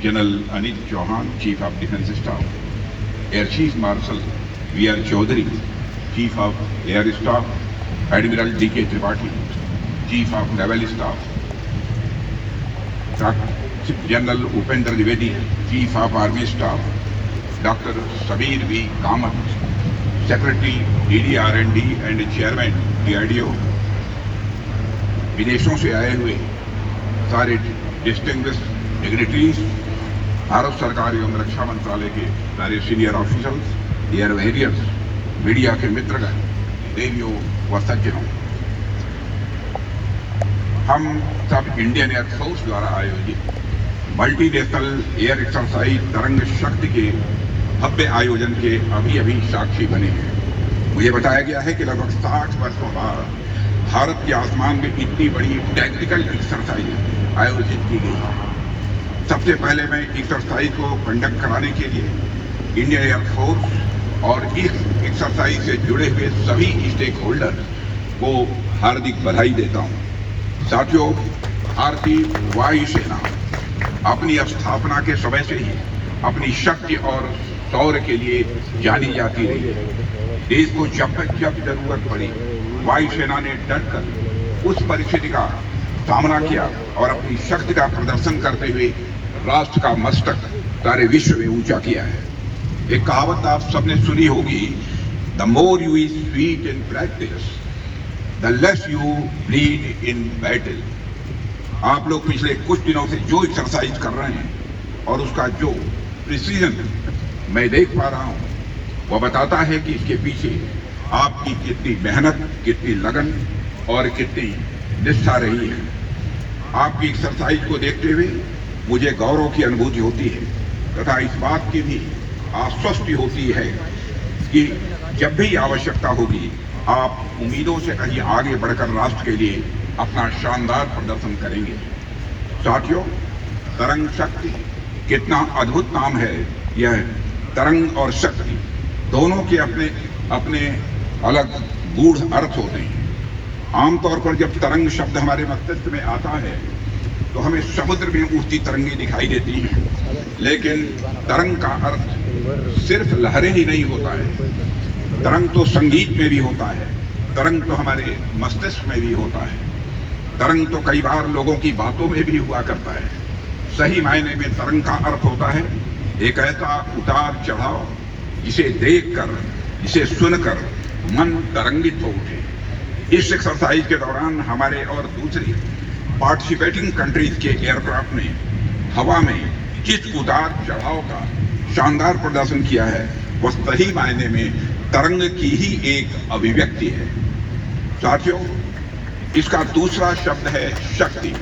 General Anil Chauhan, Chief of Defence Staff, Air Chief Marshal V.R. Chaudhary, Chief of Air Staff, Admiral D.K. Tripathi, Chief of Naval Staff, General Upendra Dwivedi, Chief of Army Staff, Dr. Sabir V. Kamath, Secretary DDR&D and Chairman DRDO, विदेशों से आए हुए सारे distinguish dignitaries, Bharat सरकार एवं रक्षा मंत्रालय के सारे senior officers, air warriors, media के मित्रगण, देवियों व सज्जनों, हम सब इंडियन एयरफोर्स द्वारा आयोजित मल्टीनेशनल एयर एक्सरसाइज तरंग शक्ति के भव्य आयोजन के अभी साक्षी बने हैं। मुझे बताया गया है कि लगभग 60 वर्षों बाद भारत के आसमान में इतनी बड़ी टैक्टिकल एक्सरसाइज आयोजित की गई है। सबसे पहले मैं एक्सरसाइज को कंडक्ट कराने के लिए इंडियन एयरफोर्स और इस एक्सरसाइज से जुड़े हुए सभी स्टेक होल्डर को हार्दिक बधाई देता हूं। साथियों, भारतीय वायुसेना अपनी स्थापना के समय से ही अपनी शक्ति और शौर्य के लिए जानी जाती रही है। देश को जब जरूरत पड़ी, वायुसेना ने डटकर उस परिस्थिति का सामना किया और अपनी शक्ति का प्रदर्शन करते हुए राष्ट्र का मस्तक सारे विश्व में ऊंचा किया है। एक कहावत आप सबने सुनी होगी, the more you speak in practice the less you bleed in battle. आप लोग पिछले कुछ दिनों से जो एक्सरसाइज कर रहे हैं और उसका जो प्रिसीजन मैं देख पा रहा हूं, वो बताता है कि इसके पीछे आपकी कितनी मेहनत, कितनी लगन और कितनी निष्ठा रही है। आपकी एक्सरसाइज को देखते हुए मुझे गौरव की अनुभूति होती है तथा इस बात की भी आश्वस्ति होती है कि जब भी आवश्यकता होगी आप उम्मीदों से कहीं आगे बढ़कर राष्ट्र के लिए अपना शानदार प्रदर्शन करेंगे। साथियों, तरंग शक्ति कितना अद्भुत नाम है। यह तरंग और शक्ति दोनों के अपने अपने अलग गूढ़ अर्थ होते हैं। आमतौर पर जब तरंग शब्द हमारे मस्तिष्क में आता है तो हमें समुद्र में उठती तरंगें दिखाई देती हैं, लेकिन तरंग का अर्थ सिर्फ लहरें ही नहीं होता है। तरंग तो संगीत में भी होता है, तरंग तो हमारे मस्तिष्क में भी होता है, तरंग तो कई बार लोगों की बातों में भी हुआ करता है। सही मायने में तरंग का अर्थ होता है एक ऐसा उतार चढ़ाव जिसे देखकर, जिसे सुनकर मन तरंगित हो उठे। इस एक्सरसाइज के दौरान हमारे और दूसरी पार्टिसिपेटिंग कंट्रीज के एयरक्राफ्ट ने हवा में जिस उतार चढ़ाव का शानदार प्रदर्शन किया है, वह सही मायने में तरंग की ही एक अभिव्यक्ति है। साथियों, इसका दूसरा शब्द है शक्ति।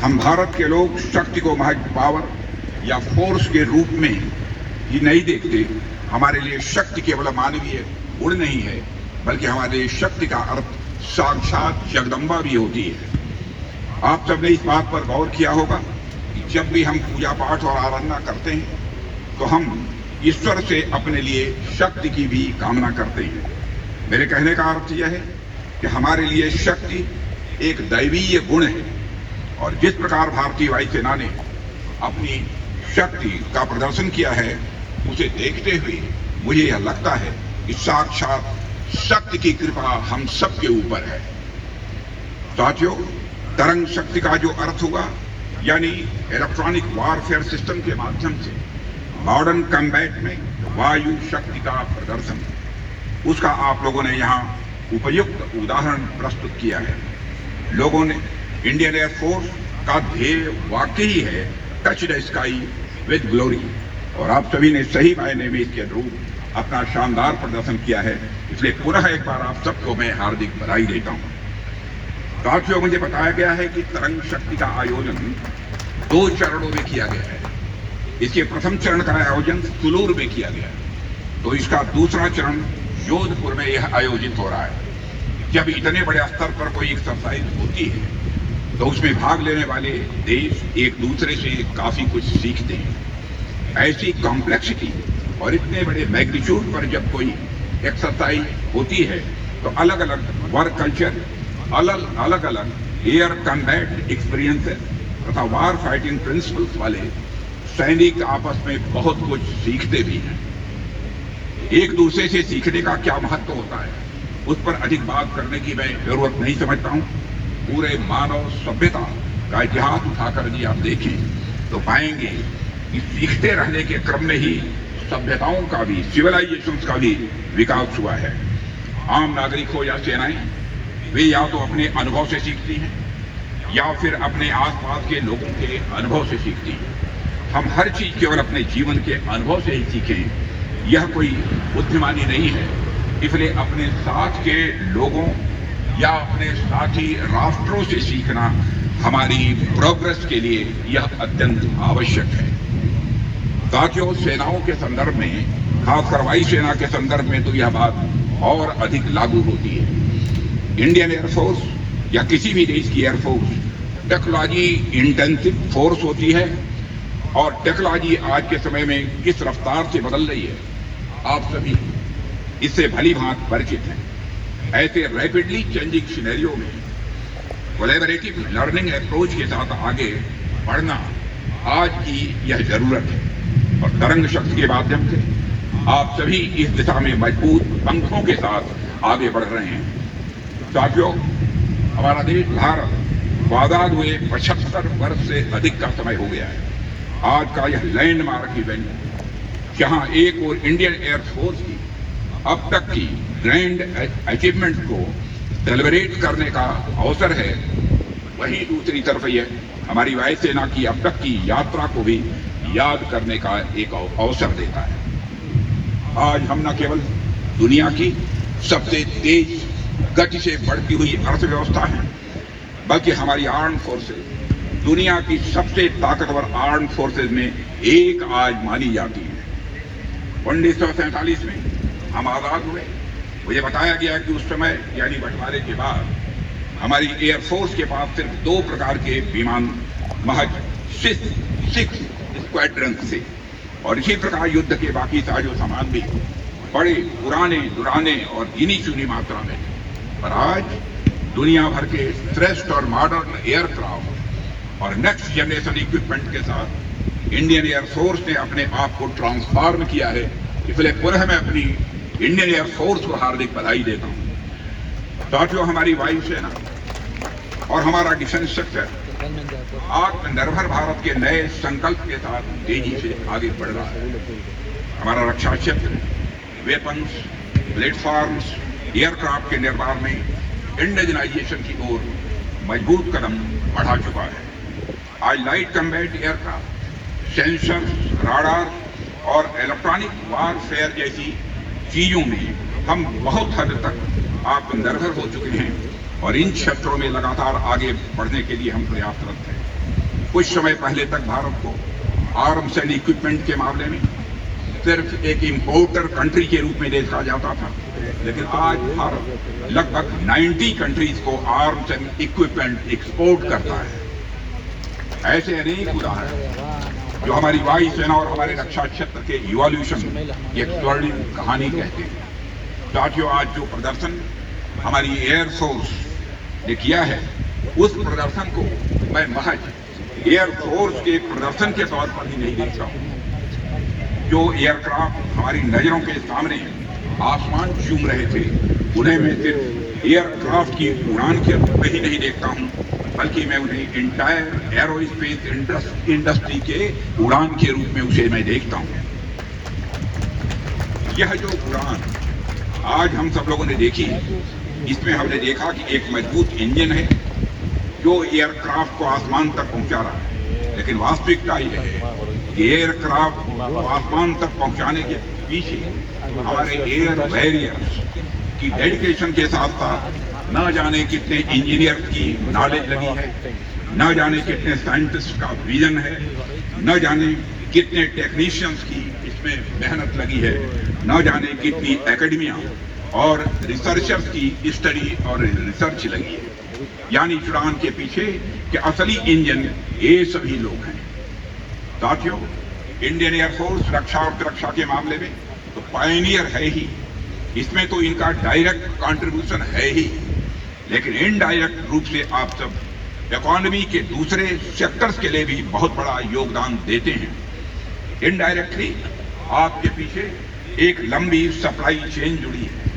हम भारत के लोग शक्ति को महज पावर या फोर्स के रूप में ही नहीं देखते। हमारे लिए शक्ति केवल मानवीय गुण नहीं है, बल्कि हमारे लिए शक्ति का अर्थ साक्षात जगदम्बा भी होती है। आप सबने इस बात पर गौर किया होगा कि जब भी हम पूजा पाठ और आराधना करते हैं तो हम ईश्वर से अपने लिए शक्ति की भी कामना करते हैं। मेरे कहने का अर्थ यह है कि हमारे लिए शक्ति एक दैवीय गुण है और जिस प्रकार भारतीय वायुसेना ने अपनी शक्ति का प्रदर्शन किया है, उसे देखते हुए मुझे यह लगता है कि साक्षात शक्ति की कृपा हम सबके ऊपर है। साथियों, तरंग शक्ति का जो अर्थ हुआ, यानी इलेक्ट्रॉनिक वारफेयर सिस्टम के माध्यम से मॉडर्न कम्बैट में वायु शक्ति का प्रदर्शन, उसका आप लोगों ने यहाँ उपयुक्त उदाहरण प्रस्तुत किया है। लोगों ने इंडियन एयरफोर्स का ध्येय वाकई है touch the sky with glory, और आप सभी ने सही मायने में इसके अनुरूप अपना शानदार प्रदर्शन किया है। इसलिए पुनः एक बार आप सबको मैं हार्दिक बधाई देता हूं। साथियों, मुझे बताया गया है कि तरंग शक्ति का आयोजन 2 चरणों में किया गया है। इसके प्रथम चरण का आयोजन सुलूर में किया गया, तो इसका दूसरा चरण जोधपुर में यह आयोजित हो रहा है। जब इतने बड़े स्तर पर कोई एक्सरसाइज होती है तो उसमें भाग लेने वाले देश एक दूसरे से काफी कुछ सीखते हैं। ऐसी कॉम्प्लेक्सिटी और इतने बड़े मैग्नीट्यूड पर जब कोई एक्सरसाइज होती है तो अलग अलग वर्क कल्चर, अलग अलग एयर कम्बैट एक्सपीरियंसेस तथा वार फाइटिंग प्रिंसिपल्स वाले सैनिक आपस में बहुत कुछ सीखते भी हैं। एक दूसरे से सीखने का क्या महत्व होता है, उस पर अधिक बात करने की मैं जरूरत नहीं समझता हूं। पूरे मानव सभ्यता का इतिहास उठाकर यदि आप देखें तो पाएंगे कि सीखते रहने के क्रम में ही सभ्यताओं का भी, सिविलाइजेशंस का भी विकास हुआ है। आम नागरिक हो या सेनाएं, वे या तो अपने अनुभव से सीखती हैं या फिर अपने आसपास के लोगों के अनुभव से सीखती हैं। हम हर चीज केवल अपने जीवन के अनुभव से ही सीखें, यह कोई बुद्धिमानी नहीं है। इसलिए अपने साथ के लोगों या अपने साथी राष्ट्रों से सीखना हमारी प्रोग्रेस के लिए यह अत्यंत आवश्यक है। साथियों, सेनाओं के संदर्भ में, खासकर वायुसेना के संदर्भ में तो यह बात और अधिक लागू होती है। इंडियन एयरफोर्स या किसी भी देश की एयरफोर्स टेक्नोलॉजी इंटेंसिव फोर्स होती है और टेक्नोलॉजी आज के समय में किस रफ्तार से बदल रही है, आप सभी इससे भली भांति परिचित हैं। ऐसे रैपिडली चेंजिंग सिनेरियो में कोलैबोरेटिव लर्निंग अप्रोच के साथ आगे बढ़ना आज की यह जरूरत है और तरंग शक्ति के माध्यम से आप सभी इस दिशा में मजबूत पंखों के साथ आगे बढ़ रहे हैं। साथियों, हमारा देश भारत आजाद हुए 75 वर्ष से अधिक का समय हो गया है। आज का यह लैंडमार्क इवेंट, जहां एक और इंडियन एयरफोर्स की अब तक की ग्रैंड अचीवमेंट को सेलिब्रेट करने का अवसर है, वहीं दूसरी तरफ यह हमारी वायुसेना की अब तक की यात्रा को भी याद करने का एक अवसर देता है। आज हम न केवल दुनिया की सबसे तेज गति से बढ़ती हुई अर्थव्यवस्था है, बल्कि हमारी आर्म फोर्सेज दुनिया की सबसे ताकतवर आर्म फोर्सेज में एक आज मानी जाती है। 1947 में हम आजाद हुए। मुझे बताया गया कि उस समय यानी बंटवारे के बाद हमारी एयरफोर्स के पास सिर्फ 2 प्रकार के विमान महज 6 स्क्वाड्रन थे और इसी प्रकार युद्ध के बाकी साजो सामान भी बड़े पुराने दुराने और गिनी चुनी मात्रा में थे। पर आज दुनिया भर के श्रेष्ठ और मॉडर्न एयरक्राफ्ट और नेक्स्ट जनरेशन इक्विपमेंट के साथ इंडियन एयरफोर्स ने अपने आप को ट्रांसफॉर्म किया है। इसलिए पुनः मैं अपनी इंडियन एयरफोर्स को हार्दिक बधाई देता हूं। साथियों, हमारी वायुसेना और हमारा डिफेंस सेक्टर आत्मनिर्भर भारत के नए संकल्प के साथ तेजी से आगे बढ़ रहा है। हमारा रक्षा क्षेत्र वेपन्स, प्लेटफॉर्म्स, एयरक्राफ्ट के निर्माण में इंडिजिनाइजेशन की ओर मजबूत कदम बढ़ा चुका है। आज light combat aircraft, sensor, radar और इलेक्ट्रॉनिक वारफेयर जैसी चीजों में हम बहुत हद तक आत्मनिर्भर हो चुके हैं और इन क्षेत्रों में लगातार आगे बढ़ने के लिए हम प्रयासरत हैं। कुछ समय पहले तक भारत को आर्म्स एंड इक्विपमेंट के मामले में सिर्फ एक इंपोर्टर कंट्री के रूप में देखा जाता था, लेकिन आज भारत लगभग 90 कंट्रीज को आर्म्स एंड इक्विपमेंट एक्सपोर्ट करता है। ऐसे अनेक उदाहरण जो हमारी वायुसेना और हमारे रक्षा क्षेत्र के इवोल्यूशन की एक स्वर्णिम कहानी कहते हैं। साथियों, आज जो प्रदर्शन हमारी एयरफोर्स ने किया है, उस प्रदर्शन को मैं महज एयरफोर्स के प्रदर्शन के तौर पर ही नहीं देखता हूं। जो एयरक्राफ्ट हमारी नजरों के सामने आसमान चूम रहे थे, उन्हें मैं सिर्फ एयरक्राफ्ट की उड़ान के रूप में ही नहीं देखता हूं, बल्कि मैं उन्हें इंटायर एरोस्पेस इंडस्ट्री के उड़ान के रूप में उसे मैं देखता हूं। यह जो उड़ान आज हम सब लोगों ने देखी, इसमें हमने देखा कि एक मजबूत इंजन है जो एयरक्राफ्ट को आसमान तक पहुंचा रहा है, लेकिन वास्तविकता यह है कि एयरक्राफ्ट को आसमान तक पहुंचाने के पीछे हमारे एयर बैरियर्स की डेडिकेशन के साथ साथ न जाने कितने इंजीनियर की नॉलेज लगी है, न जाने कितने साइंटिस्ट का विजन है, न जाने कितने टेक्नीशियंस की इसमें मेहनत लगी है, न जाने कितनी एकेडमिया और रिसर्चर्स की स्टडी और रिसर्च लगी है। यानी उड़ान के पीछे के असली इंजन ये सभी लोग हैं। साथियों, इंडियन एयरफोर्स रक्षा और सुरक्षा के मामले में तो पायनियर है ही, इसमें तो इनका डायरेक्ट कंट्रीब्यूशन है ही, लेकिन इनडायरेक्ट रूप से आप सब इकोनॉमी के दूसरे सेक्टर्स के लिए भी बहुत बड़ा योगदान देते हैं। इनडायरेक्टली आपके पीछे एक लंबी सप्लाई चेन जुड़ी है,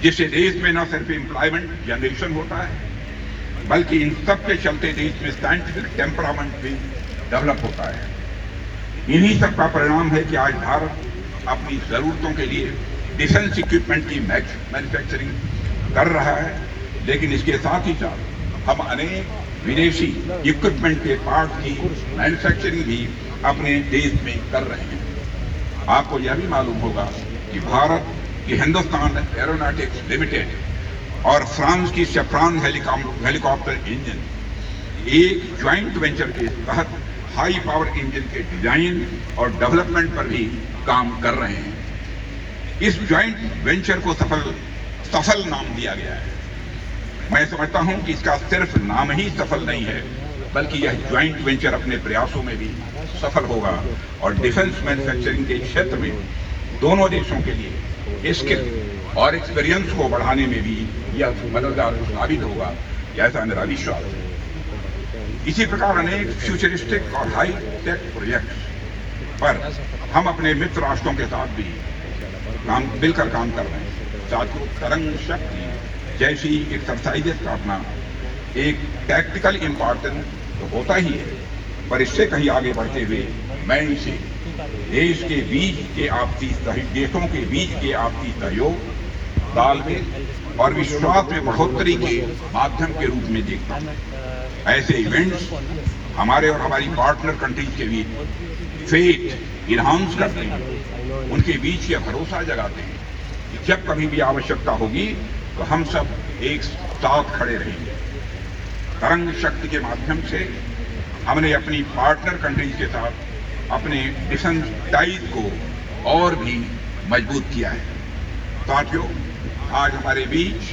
जिससे देश में न सिर्फ एम्प्लॉयमेंट जनरेशन होता है बल्कि इन सब के चलते देश में साइंटिफिक टेम्परामेंट भी डेवलप होता है। इन्हीं सब का परिणाम है कि आज भारत अपनी जरूरतों के लिए डिफेंस इक्विपमेंट की मैन्युफैक्चरिंग कर रहा है, लेकिन इसके साथ ही साथ हम अनेक विदेशी इक्विपमेंट के पार्ट की मैन्युफैक्चरिंग भी अपने देश में कर रहे हैं। आपको यह भी मालूम होगा कि भारत की हिंदुस्तान एरोनॉटिक्स लिमिटेड और फ्रांस की सेफ्रॉन हेलीकॉप्टर इंजन एक ज्वाइंट वेंचर के तहत हाई पावर इंजन के डिजाइन और डेवलपमेंट पर भी काम कर रहे हैं। इस ज्वाइंट वेंचर को सफल नाम दिया गया है। मैं समझता हूं कि इसका सिर्फ नाम ही सफल नहीं है, बल्कि यह ज्वाइंट वेंचर अपने प्रयासों में भी सफल होगा और डिफेंस मैन्युफैक्चरिंग के क्षेत्र में दोनों देशों के लिए स्किल और एक्सपीरियंस को बढ़ाने में भी यह मददगार साबित होगा, ऐसा मेरा विश्वास है। इसी प्रकार अनेक फ्यूचरिस्टिक और हाई टेक प्रोजेक्ट्स पर हम अपने मित्र राष्ट्रों के साथ भी मिलकर काम कर रहे हैं। साथियों, तरंग शक्ति जैसी एक्सरसाइजेस का अपना एक टैक्टिकल इम्पोर्टेंस तो होता ही है, पर इससे कहीं आगे बढ़ते हुए मैं इसे देशों के बीच के आपसी सहयोग, तालमेल और विश्वास में बढ़ोतरी के माध्यम के रूप में देखता हूँ। ऐसे इवेंट्स हमारे और हमारी पार्टनर कंट्रीज के बीच फेथ इनहांस करते हैं, उनके बीच यह भरोसा जगाते हैं कि जब कभी भी आवश्यकता होगी तो हम सब एक साथ खड़े रहेंगे। तरंग शक्ति के माध्यम से हमने अपनी पार्टनर कंट्रीज के साथ अपने डिफेंस टाइज को और भी मजबूत किया है। साथियों, आज हमारे बीच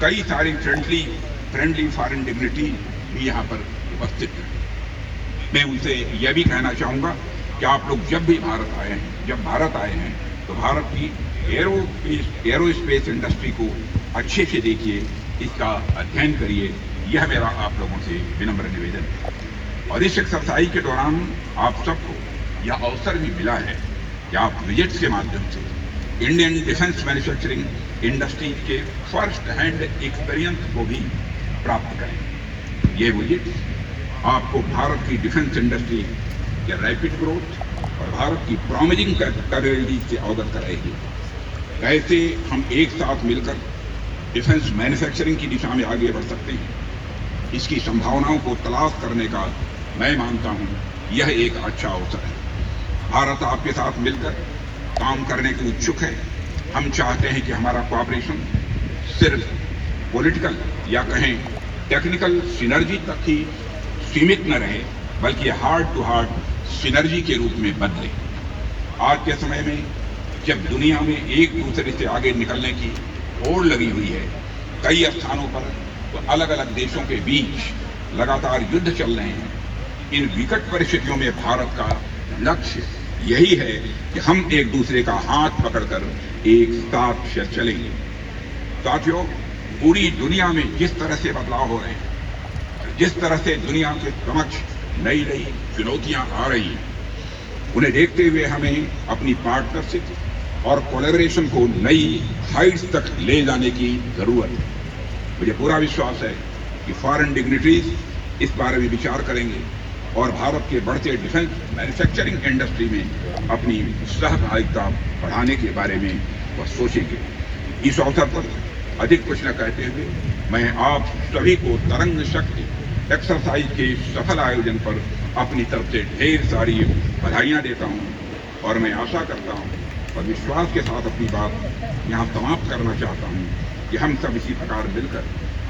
कई सारी फ्रेंडली फॉरेन डिग्निटी भी यहाँ पर उपस्थित है। मैं उनसे यह भी कहना चाहूँगा कि आप लोग जब भारत आए हैं तो भारत की एरोस्पेस इंडस्ट्री को अच्छे से देखिए, इसका अध्ययन करिए। यह मेरा आप लोगों से विनम्र निवेदन है। और इस एक्सरसाइज के दौरान आप सबको यह अवसर भी मिला है कि आप विजिट्स के माध्यम से इंडियन डिफेंस मैन्युफैक्चरिंग इंडस्ट्री के फर्स्ट हैंड एक्सपीरियंस को भी प्राप्त करें। ये विजिट्स आपको भारत की डिफेंस इंडस्ट्री के रैपिड ग्रोथ और भारत की प्रॉमिजिंग कैपेबिलिटी से अवगत कराएगी। कैसे हम एक साथ मिलकर डिफेंस मैन्युफैक्चरिंग की दिशा में आगे बढ़ सकते हैं, इसकी संभावनाओं को तलाश करने का मैं मानता हूं यह एक अच्छा अवसर है। भारत आपके साथ मिलकर काम करने को इच्छुक है। हम चाहते हैं कि हमारा कोऑपरेशन सिर्फ पॉलिटिकल या कहें टेक्निकल सिनर्जी तक ही सीमित न रहे, बल्कि हार्ट टू हार्ट सिनर्जी के रूप में बदले। आज के समय में जब दुनिया में एक दूसरे से आगे निकलने की होड़ लगी हुई है, कई स्थानों पर तो अलग अलग देशों के बीच लगातार युद्ध चल रहे हैं, इन विकट परिस्थितियों में भारत का लक्ष्य यही है कि हम एक दूसरे का हाथ पकड़कर एक साथ चलेंगे। साथियों, पूरी दुनिया में जिस तरह से बदलाव हो रहे हैं, जिस तरह से दुनिया के समक्ष नई नई चुनौतियां आ रही हैं, उन्हें देखते हुए हमें अपनी पार्टनरशिप और कोलैबोरेशन को नई हाइट्स तक ले जाने की जरूरत है। मुझे पूरा विश्वास है कि फॉरेन डिग्निटरीज इस बारे में विचार करेंगे और भारत के बढ़ते डिफेंस मैन्युफैक्चरिंग इंडस्ट्री में अपनी सहभागिता बढ़ाने के बारे में वह सोचेंगे। इस अवसर पर अधिक कुछ न कहते हुए मैं आप सभी को तरंग शक्ति एक्सरसाइज के सफल आयोजन पर अपनी तरफ से ढेर सारी बधाइयाँ देता हूँ और मैं आशा करता हूँ और विश्वास के साथ अपनी बात यहाँ समाप्त करना चाहता हूँ कि हम सब इसी प्रकार मिलकर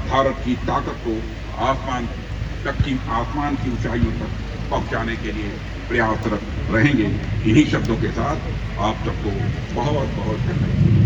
भारत की ताकत को आसमान की ऊंचाइयों तक पहुंचाने के लिए प्रयासरत रहेंगे। इन्हीं शब्दों के साथ आप सबको बहुत बहुत धन्यवाद।